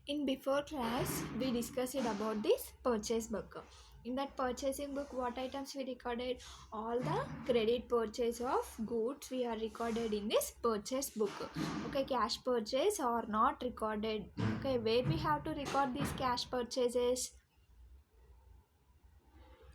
In before class, we discussed about this purchase book. In that purchasing book, what items we recorded? All the credit purchase of goods we are recorded in this purchase book. Okay, cash purchase are not recorded. Okay, where we have to record these cash purchases?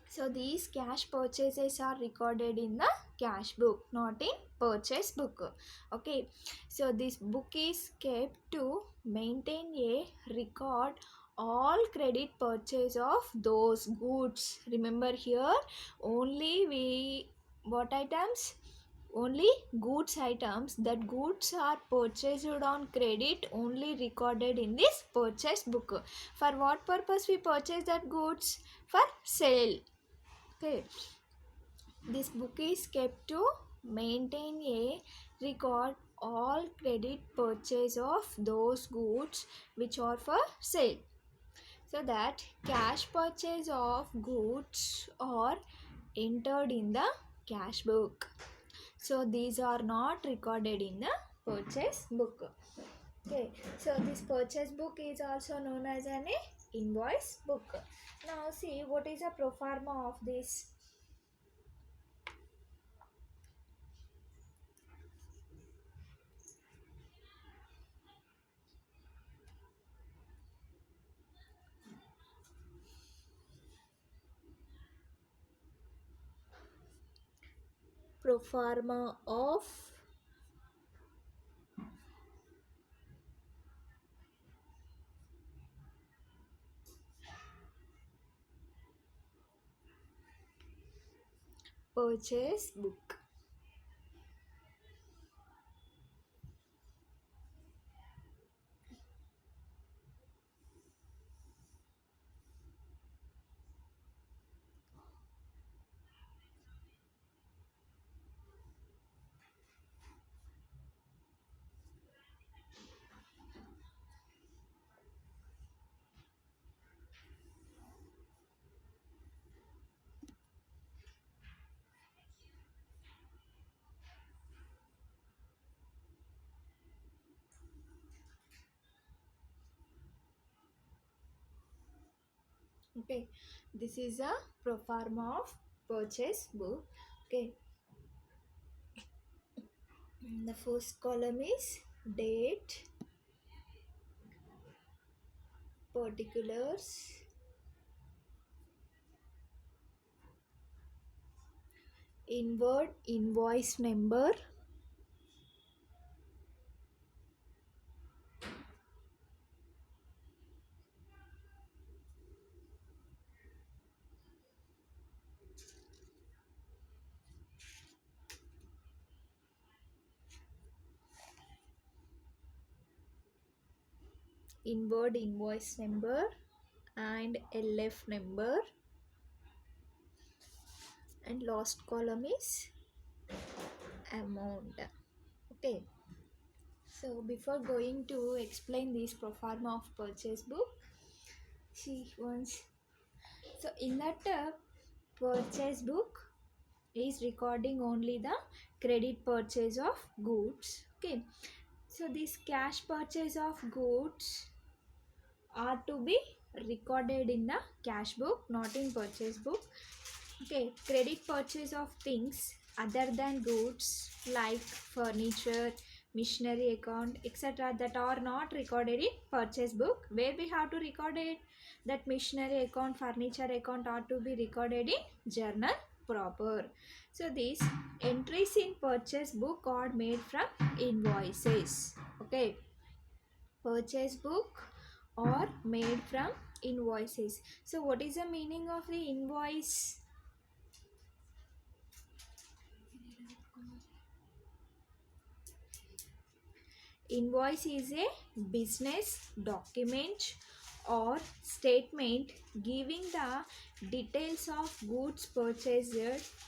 So these cash purchases are recorded in the cash book, not in purchase book. Okay, so this book is kept to maintain a record all credit purchase of those goods. Remember here, only we what items? Only goods items, that goods are purchased on credit, only recorded in this purchase book. For what purpose we purchase that goods? For sale. Okay, this book is kept to maintain a record all credit purchase of those goods which are for sale. So that cash purchase of goods are entered in the cash book. So these are not recorded in the purchase book. Okay, so this purchase book is also known as an invoice book. Now see what is a pro forma of this. Pro forma of purchase book. Okay, this is a pro forma of purchase book. Okay, the first column is date, particulars, inward invoice number, inward invoice number and LF number, and last column is amount. Okay, so before going to explain this pro forma of purchase book, see once. So in that purchase book is recording only the credit purchase of goods. Okay, so this cash purchase of goods are to be recorded in the cash book, not in purchase book. Okay, credit purchase of things other than goods like furniture, machinery account, etc., that are not recorded in purchase book. Where we have to record it? That machinery account, furniture account are to be recorded in journal proper. So these entries in purchase book are made from invoices. Okay, purchase book are made from invoices. So what is the meaning of the invoice? Invoice is a business document or statement giving the details of goods purchased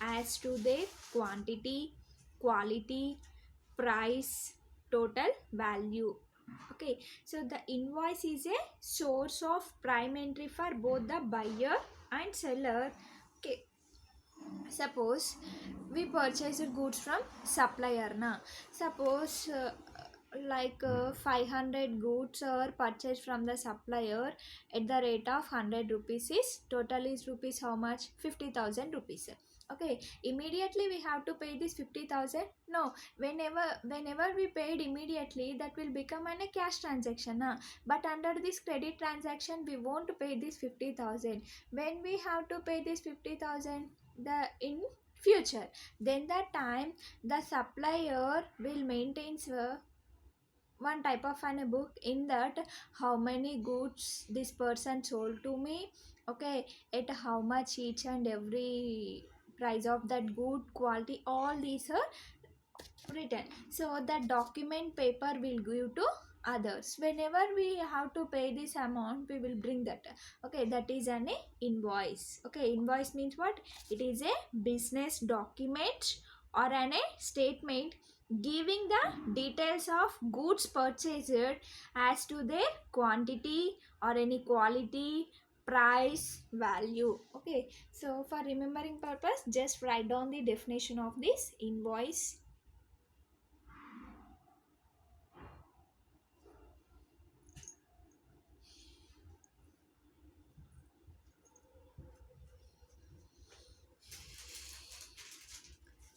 as to their quantity, quality, price, total value. Okay, so the invoice is a source of prime entry for both the buyer and seller. Okay, suppose we purchase goods from supplier na. Suppose like 500 goods are purchased from the supplier at the rate of 100 rupees is total is rupees how much 50,000 rupees. Okay, immediately we have to pay this 50,000. No, whenever we paid immediately, that will become a cash transaction, huh? But under this credit transaction we won't pay this 50,000. When we have to pay this 50,000 the in future, then the time the supplier will maintain one type of an book in that how many goods this person sold to me, okay, at how much each and every price of that good quality, all these are written. So that document paper will give to others. Whenever we have to pay this amount, we will bring that. Okay, that is an invoice. Okay, invoice means what? It is a business document or an a statement giving the details of goods purchased as to their quantity or any quality, price, value. Okay, so for remembering purpose, just write down the definition of this invoice.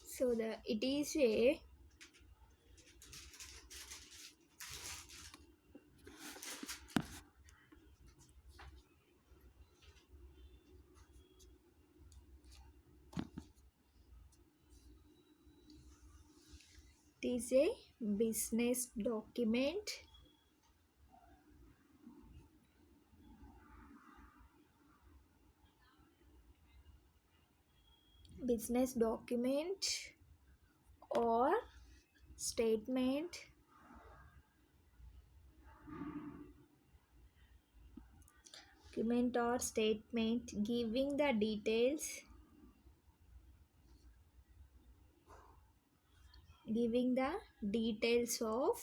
So the it is a business document, business document or statement giving the details of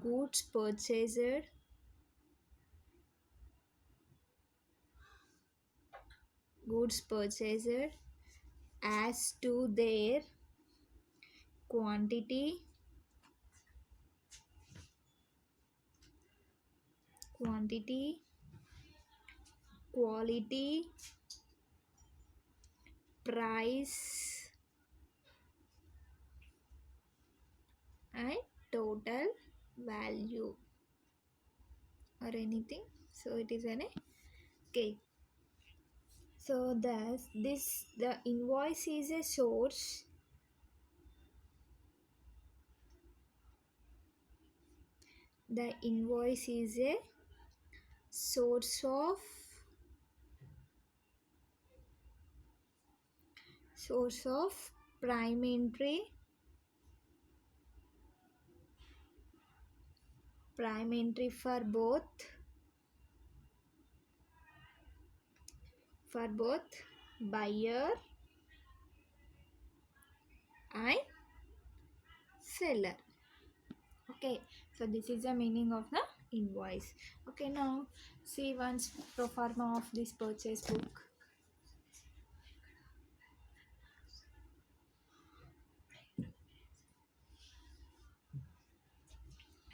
goods purchased as to their quantity, quality, price, and total value or anything. So it is an okay. So thus this the invoice is a source. The invoice is a source of prime entry for both buyer and seller. Okay, so this is the meaning of the invoice. Okay, now see once pro forma of this purchase book.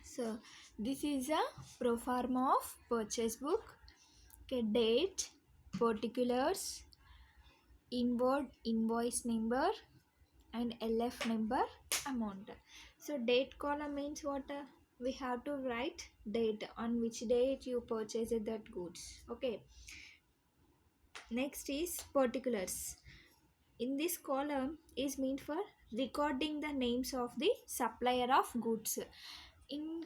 So this is a pro forma of purchase book. Okay, date, particulars, inward invoice number, and LF number, amount. So date column means what? We have to write date on which date you purchased that goods. Okay, next is particulars. In this column is meant for recording the names of the supplier of goods. In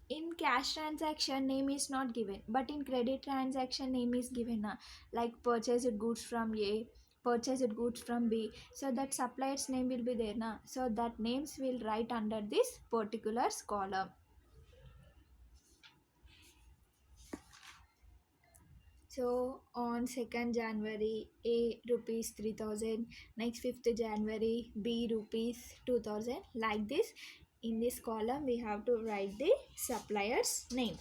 in cash transaction name is not given, but in credit transaction name is given, like purchased goods from A, purchased goods from B, so that supplier's name will be there so that names will write under this particulars column. So on 2nd January A rupees 3000, next 5th January B rupees 2000, like this. In this column we have to write the supplier's name.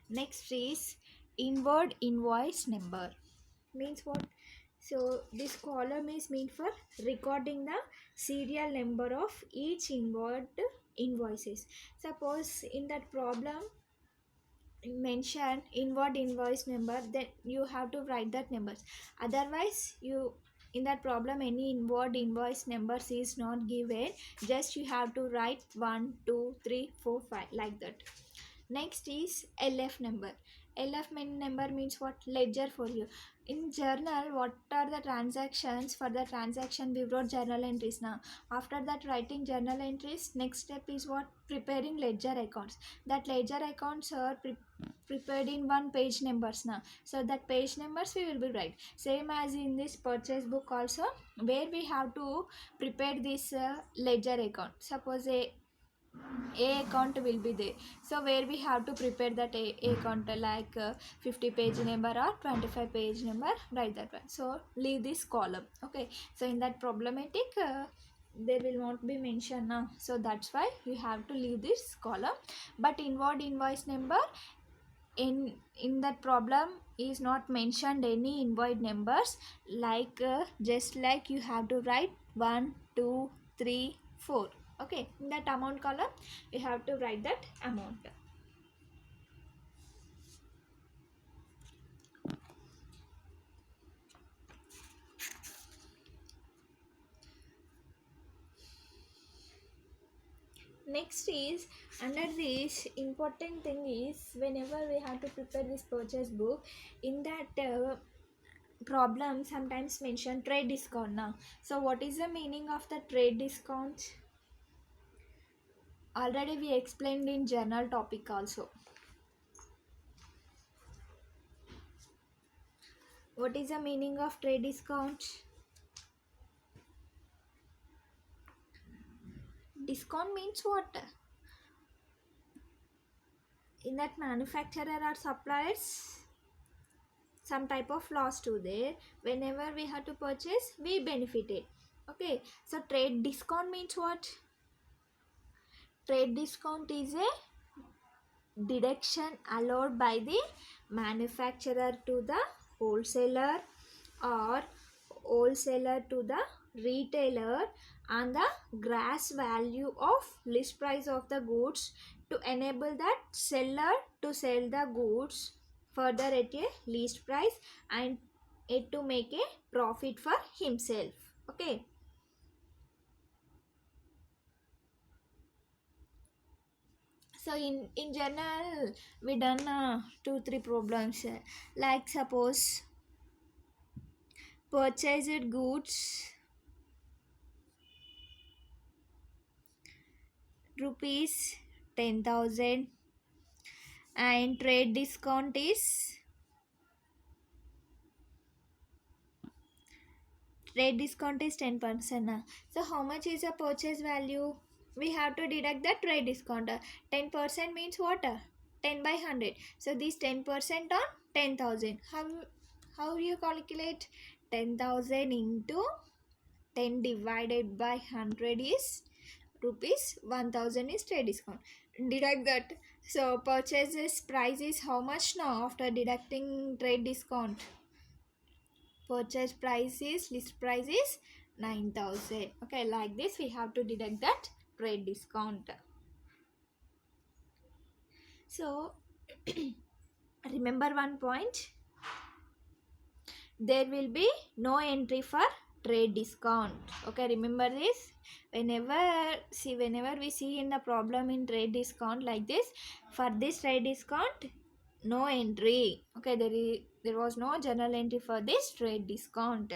Next is inward invoice number. means what? So this column is meant for recording the serial number of each invoices. Suppose in that problem mention inward invoice number, then you have to write that numbers. Otherwise, you in that problem any inward invoice numbers is not given, just you have to write 1 2 3 4 5 like that. Next is LF number. Number means what? Ledger for you. In journal, what are the transactions? For the transaction, we wrote journal entries now. After that, writing journal entries, next step is what? Preparing ledger accounts. That ledger accounts are prepared in one page numbers now. So that page numbers we will be write. Same as in this purchase book also, where we have to prepare this ledger account. Suppose a account will be there, so where we have to prepare that a account like 50 page number or 25 page number, write that one. So leave this column. Okay, so in that problematic there will not be mentioned now, so that's why you have to leave this column. But inward invoice number, in that problem is not mentioned any invoice numbers, like just like you have to write 1 2 3 4. Okay, in that amount column you have to write that amount. Next is, under this important thing is, whenever we have to prepare this purchase book, in that problem sometimes mention trade discount now. So what is the meaning of the trade discount? Already we explained in journal topic also. What is the meaning of trade discount? Discount means what? In that manufacturer or suppliers some type of loss to there, whenever we have to purchase we benefited. Okay, so trade discount means what? Trade discount is a deduction allowed by the manufacturer to the wholesaler or wholesaler to the retailer and the gross value of list price of the goods to enable that seller to sell the goods further at a least price and it to make a profit for himself. Okay, so in general we done 2 3 problems, like suppose purchased goods rupees 10,000 and trade discount is 10%. So how much is the purchase value? We have to deduct the trade discount. 10% means what? 10 by 100. So this 10% on 10,000. How you calculate? 10,000 into 10 divided by 100 is rupees 1,000 is trade discount. Deduct that. So purchases price is how much now after deducting trade discount? Purchase price is, list price is 9,000. Okay, like this we have to deduct that trade discount. So remember one point, there will be no entry for trade discount. Okay, remember this. Whenever we see in the problem in trade discount like this, for this trade discount no entry. Okay, there was no journal entry for this trade discount.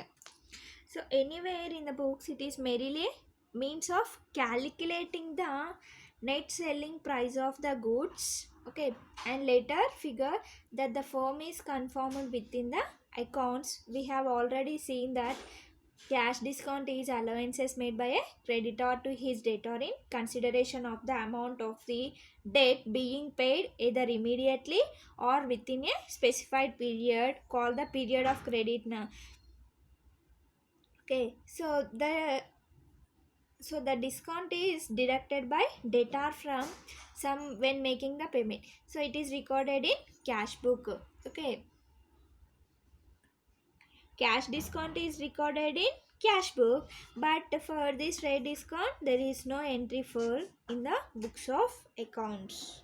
So anywhere in the books it is merely a means of calculating the net selling price of the goods. Okay, and later figure that the firm is conformed within the accounts. We have already seen that cash discount is allowances made by a creditor to his debtor in consideration of the amount of the debt being paid either immediately or within a specified period called the period of credit now. Okay, so the discount is deducted by debtor from some when making the payment. So it is recorded in cash book. Okay, cash discount is recorded in cash book, but for this trade discount there is no entry for in the books of accounts.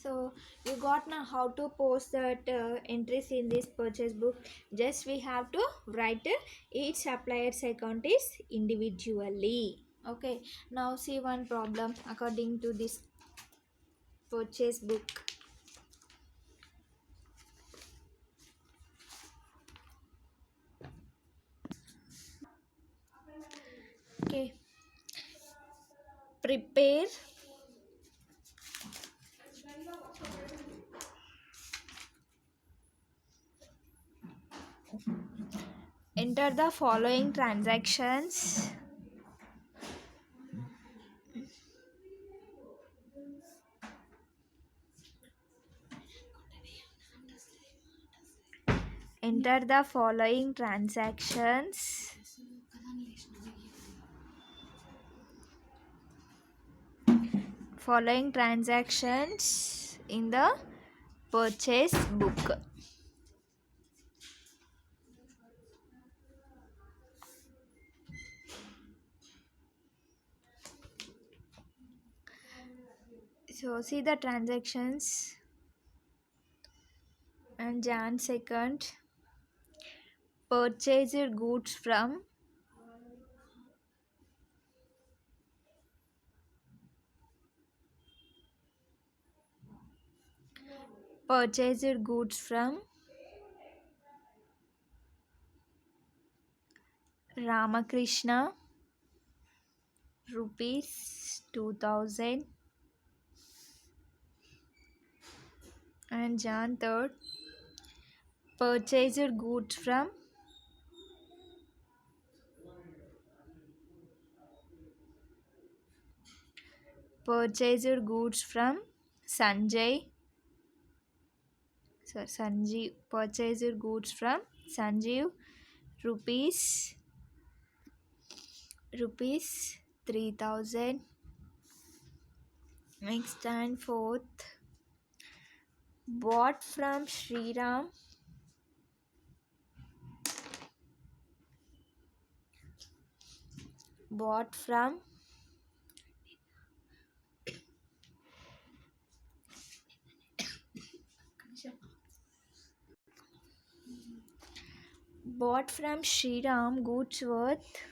So you got now how to post that entries in this purchase book. Just we have to write each supplier's account is individually. Okay, now see one problem according to this purchase book. Okay, prepare enter the following transactions. Enter the following transactions. Following transactions in the purchase book. So see the transactions and Jan 2nd purchased goods from purchased goods from Ramakrishna rupees 2000 and Jan 3rd purchased goods from Sanjay. So Sanjeev purchased goods from Sanjeev rupees 3000. Next and fourth bought from Sriram bought from Sriram goods worth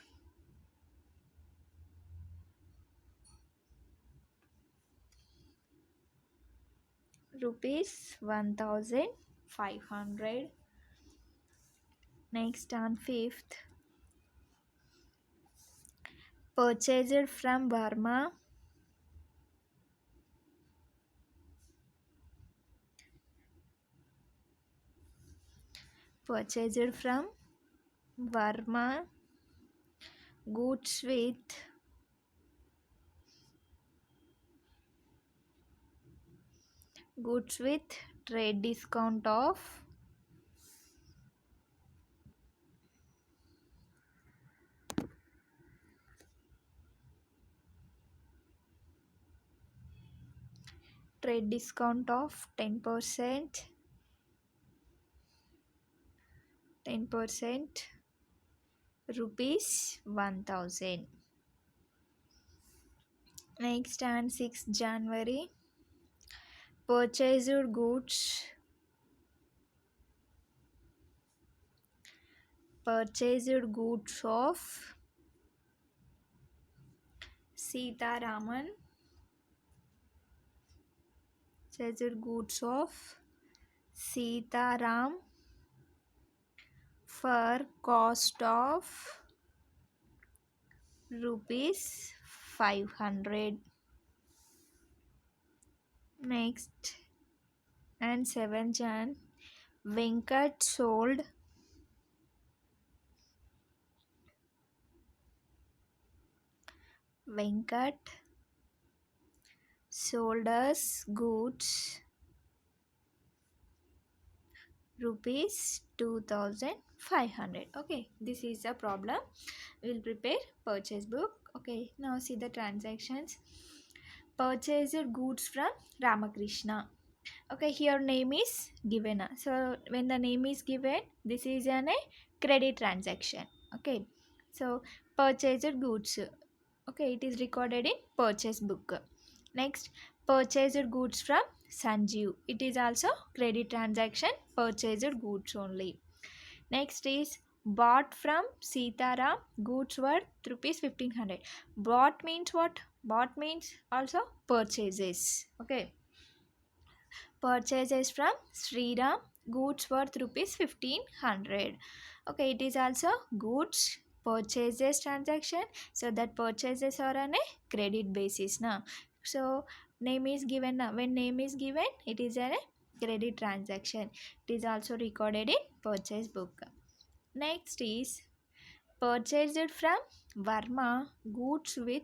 rupees 1500. Next on fifth purchased from Burma purchased from Burma goods with trade discount of trade discount of 10% rupees 1000. Next and 6th January purchased goods of Sitaraman purchased goods of Sitaram for cost of rupees 500. Next and 7th Jan Venkat sold sold us goods rupees 2500. Okay, this is a problem. We'll prepare purchase book. Okay, now see the transactions. Purchased goods from Ramakrishna. Okay, here name is given. So when the name is given, this is a credit transaction. Okay, so purchased goods. Okay, it is recorded in purchase book. Next, purchased goods from Sanjeev. It is also credit transaction, purchased goods only. Next is bought from Sitaram, goods worth rupees 1500. Bought means what? Bought means also purchases. Okay, purchases from Sriram, goods worth rupees 1500. Okay, it is also goods purchases transaction, so that purchases are on a credit basis now. So name is given now. When name is given, it is a credit transaction. It is also recorded in purchase book. Next is purchased from Varma, goods with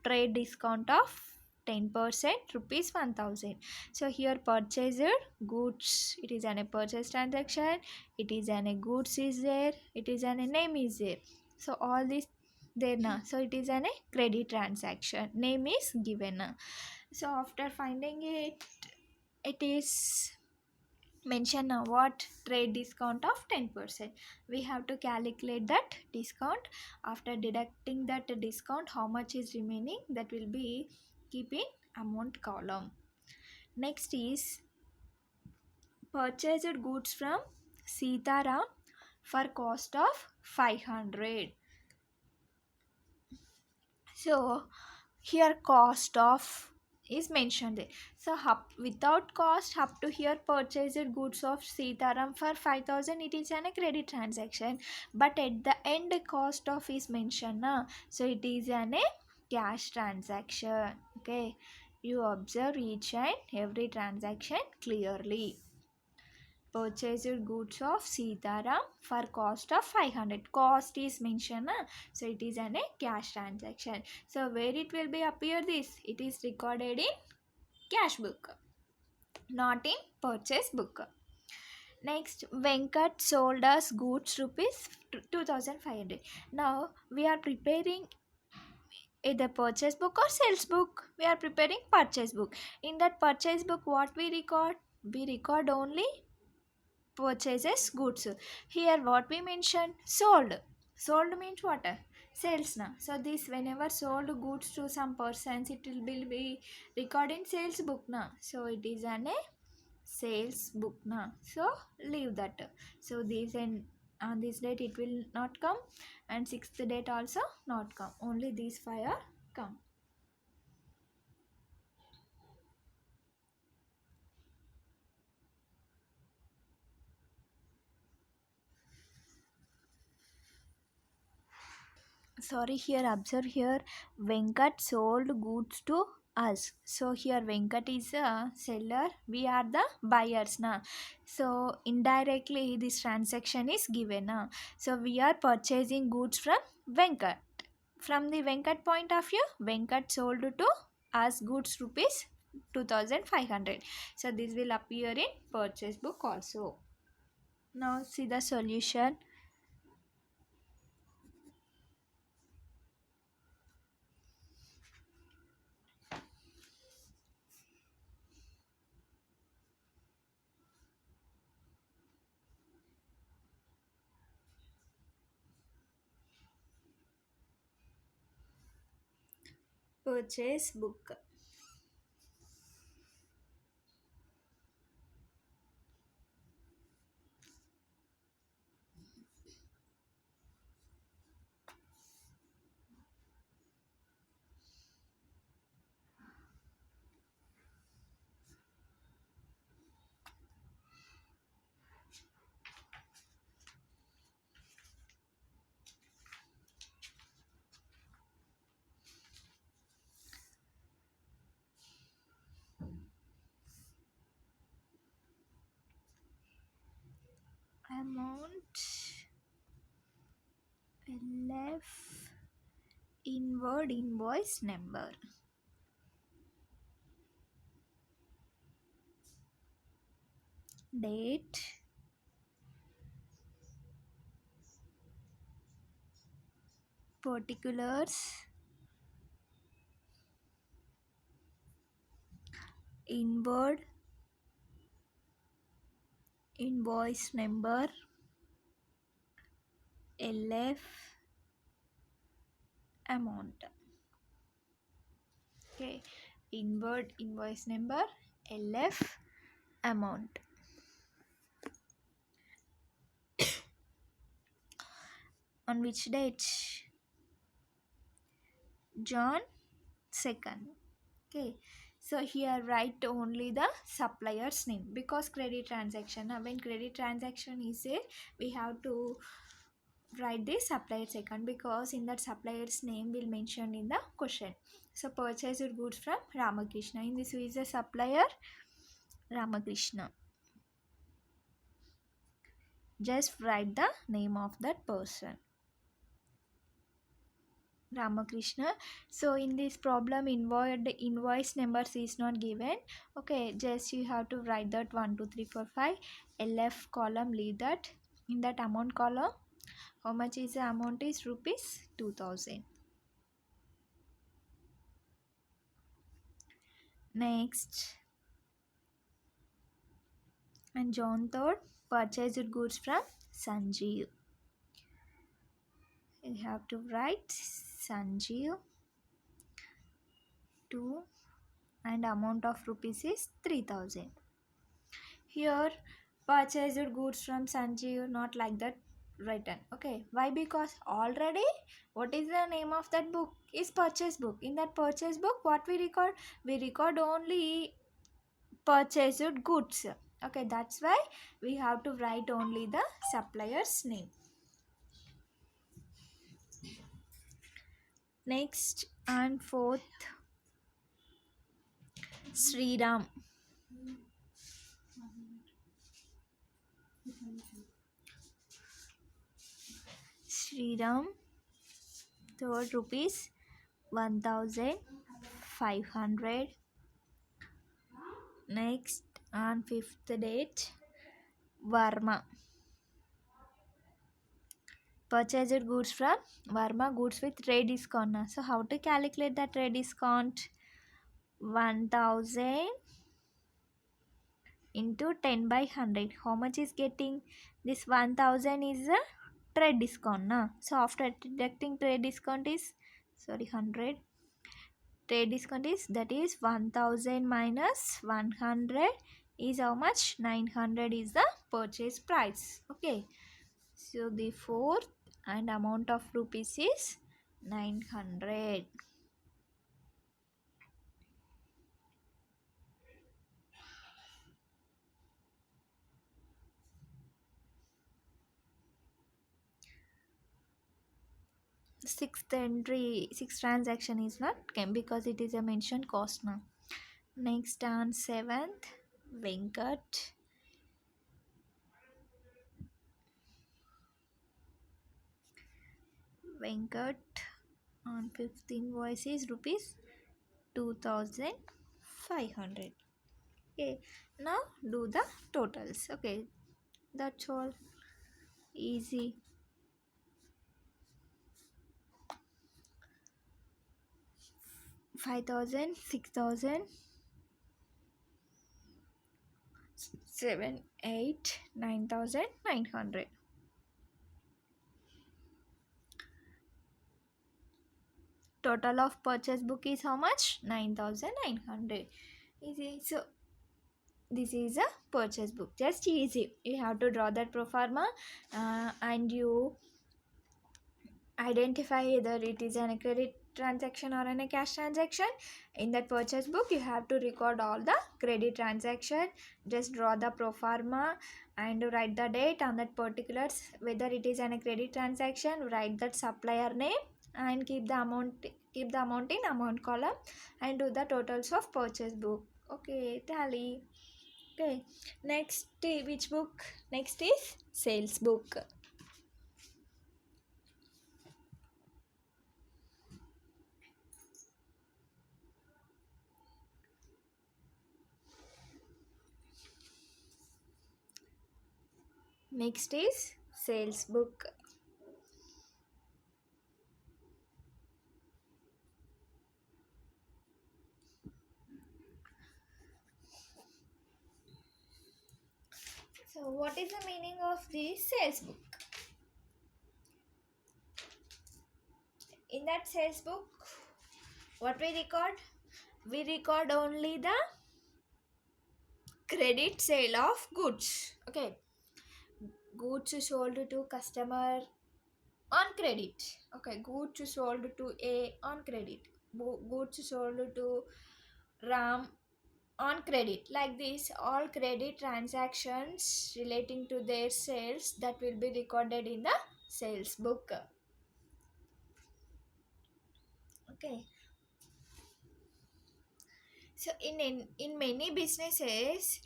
trade discount of 10% rupees 1000. So here purchased goods, it is an a purchase transaction, it is an a goods is there, it is an a name is there. So all this there now. So it is an a credit transaction. Name is given now. So after finding it, it is mention now what trade discount of 10%. We have to calculate that discount. After deducting that discount, how much is remaining, that will be keep in amount column. Next is purchased goods from Sitaram for cost of 500. So here cost of is mentioned there. So without cost, up to here purchased goods of Sitaram for 5000, it is an a credit transaction. But at the end cost of is mentioned na, so it is an a cash transaction. Okay, you observe each and every transaction clearly. Purchased goods of Sitaram for cost of 500. Cost is mentioned, so it is an a cash transaction. So where it will be appear this? It is recorded in cash book, not in purchase book. Next, Venkat sold us goods rupees 2500. Now we are preparing either purchase book or sales book. We are preparing purchase book. In that purchase book, what we record? We record only purchases goods. Here what we mentioned, sold. Sold means what? Sales na. So this whenever sold goods to some persons, it will be recording sales book na. So it is an a sales book na. So leave that. So this and on this date it will not come, and sixth date also not come. Only these five are come. Sorry, here observe here, Venkat sold goods to us. So here Venkat is a seller, we are the buyers now. So indirectly this transaction is given now. So we are purchasing goods from Venkat. From the Venkat point of view, Venkat sold to us goods rupees 2500. So this will appear in purchase book also. Now see the solution. Purchase book. Amount LF inward invoice number. date, particulars, inward, invoice number, LF, amount. Okay, inward invoice number, LF, amount. On which date? John 2nd. Okay, so here write only the supplier's name because credit transaction. Now when credit transaction is there, we have to write the supplier's account because in that supplier's name will mention in the question. So purchased goods from Ramakrishna. In this, who is the supplier? Ramakrishna. Just write the name of that person, Ramakrishna. So in this problem, invoice numbers is not given. Okay, just you have to write that 1 2 3 4 5 LF column, leave that. In that amount column, how much is the amount? Is rupees 2000. Next, and John 3rd purchased goods from Sanjeev. You have to write Sanjeev 2 and amount of rupees is 3000. Here purchased goods from Sanjeev, not like that written. Okay, why? Because already what is the name of that book? Is purchase book. In that purchase book, what we record? We record only purchased goods. Okay, that's why we have to write only the supplier's name. Next and fourth, Sriram. Sriram, third rupees 1500. Next on fifth date, Varma. Purchased goods from Varma, goods with trade discount. So how to calculate the trade discount? 1000 into 10 by 100. How much is getting? This 1000 is a trade discount. So after deducting trade discount is 100. Trade discount is, that is 1000 minus 100 is how much? 900 is the purchase price. Okay, so the fourth and amount of rupees is 900. Sixth entry, sixth transaction is not came because it is a mentioned cost now. Next on seventh, Venkat. Venkat on fifth invoice is rupees 2500. Okay, now do the totals. Okay, that's all. Easy. 5000, 6000, 7, 8, 9900. Total of purchase book is how much? 9900. Easy. So this is a purchase book, just easy. You have to draw that pro forma and you identify either it is a credit transaction or a cash transaction. In that purchase book you have to record all the credit transaction. Just draw the pro forma and write the date on that particulars, whether it is a credit transaction. Write that supplier name and keep the amount in amount column and do the totals of purchase book. Okay, tally. Okay, next, which book? Next is sales book. Next is sales book. So what is the meaning of the sales book? In that sales book, what we record? We record only the credit sale of goods. Okay, goods sold to customer on credit. Okay, goods sold to A on credit. Goods sold to Ram on credit. Like this, all credit transactions relating to their sales that will be recorded in the sales book. Okay, so in many businesses,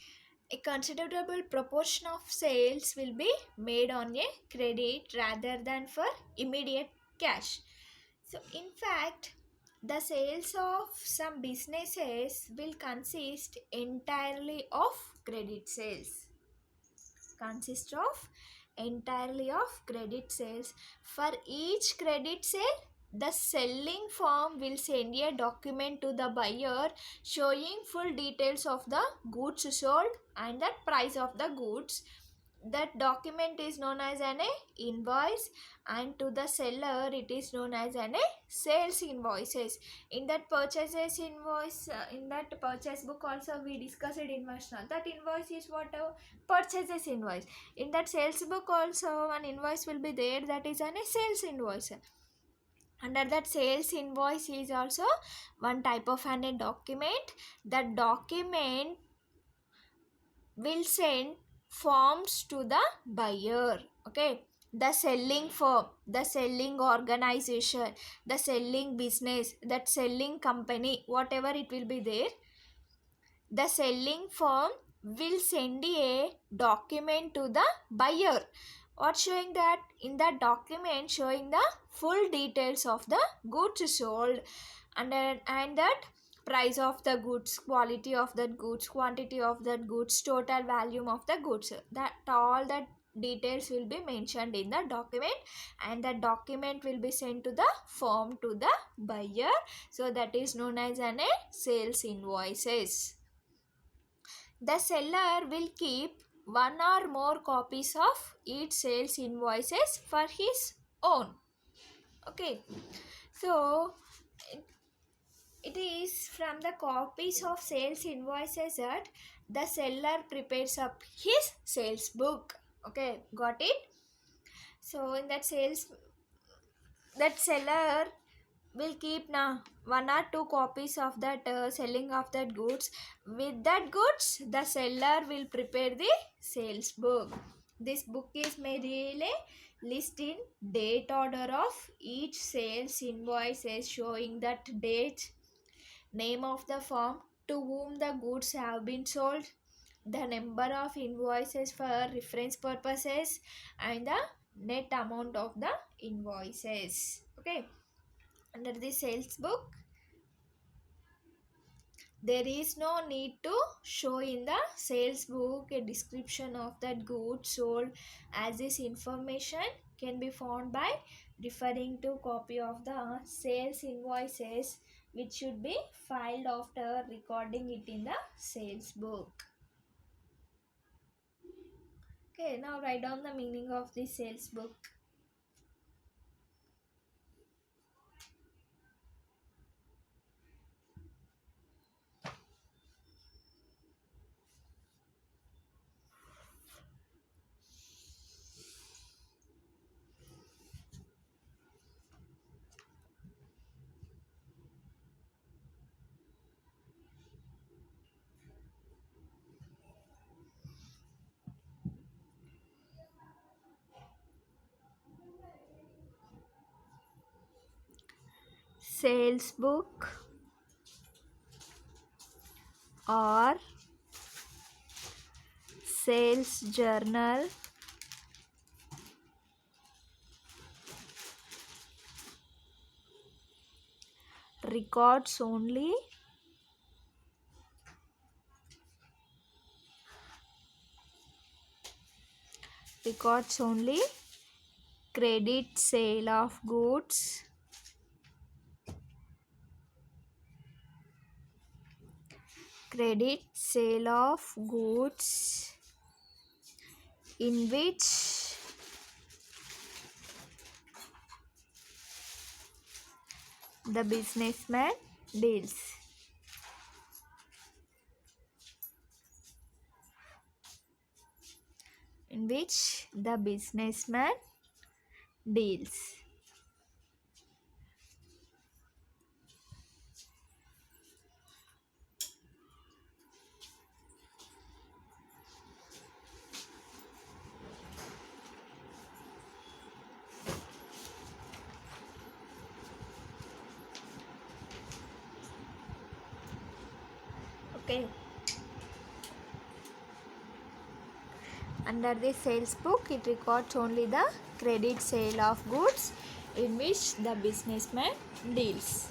a considerable proportion of sales will be made on a credit rather than for immediate cash. So in fact, the sales of some businesses will consist entirely of credit sales. Consist of entirely of credit sales. For each credit sale, the selling firm will send a document to the buyer showing full details of the goods sold and the price of the goods. That document is known as an invoice, and to the seller it is known as an sales invoices. In that purchases invoice, in that purchase book also we discussed invoice. Now that invoice is what a purchases invoice. In that sales book also an invoice will be there, that is an sales invoice. Under that sales invoice is also one type of an document. That document will send forms to the buyer. Okay, the selling firm, the selling organization, the selling business, that selling company, whatever it will be there, the selling firm will send a document to the buyer. What showing that? In that document showing the full details of the goods sold, and that price of the goods, quality of that goods, quantity of that goods, total value of the goods. That all that details will be mentioned in the document, and the document will be sent to the firm to the buyer. So that is known as an sales invoices. The seller will keep one or more copies of each sales invoices for his own. Okay, so it is from the copies of sales invoices that the seller prepares up his sales book. Okay, got it? So in that that seller will keep now one or two copies of that selling of that goods. With that goods, the seller will prepare the sales book. This book is made really list in date order of each sales invoices, showing that date, name of the firm to whom the goods have been sold, the number of invoices for reference purposes, and the net amount of the invoices. Okay, under the sales book, there is no need to show in the sales book a description of that goods sold, as this information can be found by referring to copy of the sales invoices, which should be filed after recording it in the sales book. Okay, now write down the meaning of the sales book. Sales book or sales journal records only records only credit sale of goods, credit sale of goods in which the businessman deals. In which the businessman deals. Okay. Under the sales book, it records only the credit sale of goods in which the businessman deals.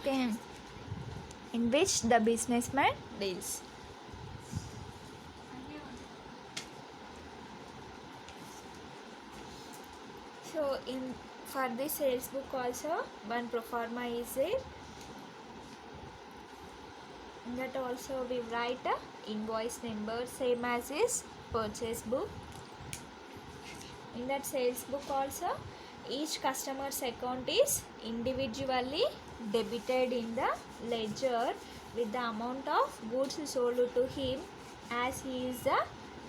Okay. In which the businessman deals. So for this sales book also one pro forma is there. In that also we write a invoice number same as is purchase book. In that sales book also each customer's account is individually debited in the ledger with the amount of goods sold to him as he is the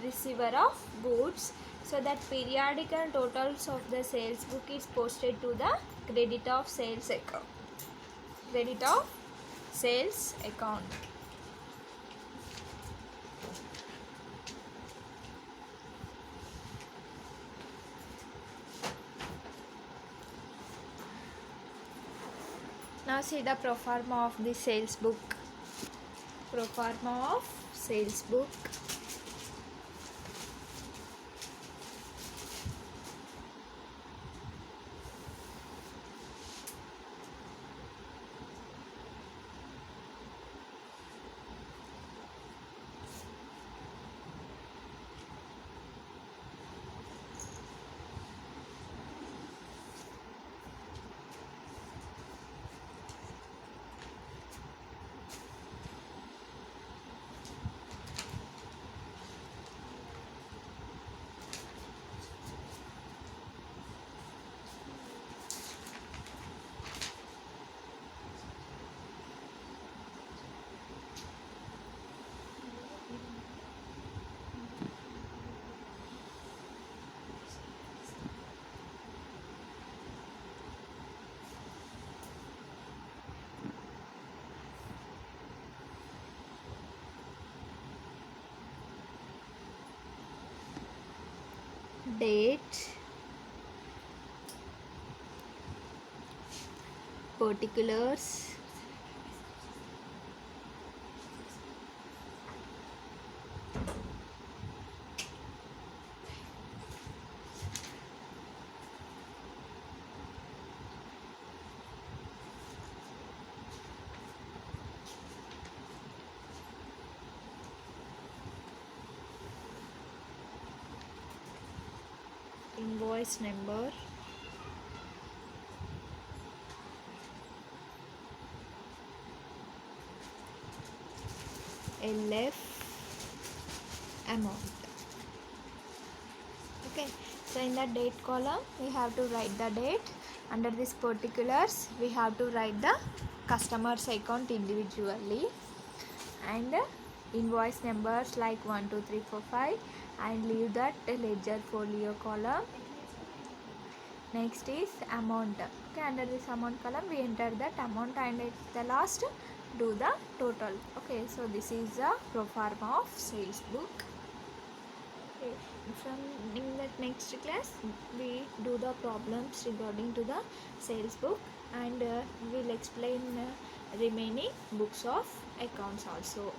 receiver of goods. So that periodical totals of the sales book is posted to the credit of sales account. Credit of sales account. Now see the pro forma of the sales book. Pro forma of sales book. Date, particulars, invoice number, LF, amount. Okay, so in the date column we have to write the date. Under this particulars we have to write the customer's account individually, and invoice numbers like 1 2 3 4 5, and leave that ledger folio column. Next is amount. Okay, under this amount column we enter that amount, and at the last do the total. Okay, so this is the pro forma of sales book. Okay, from in that next class we do the problems regarding to the sales book, and we'll explain remaining books of accounts also.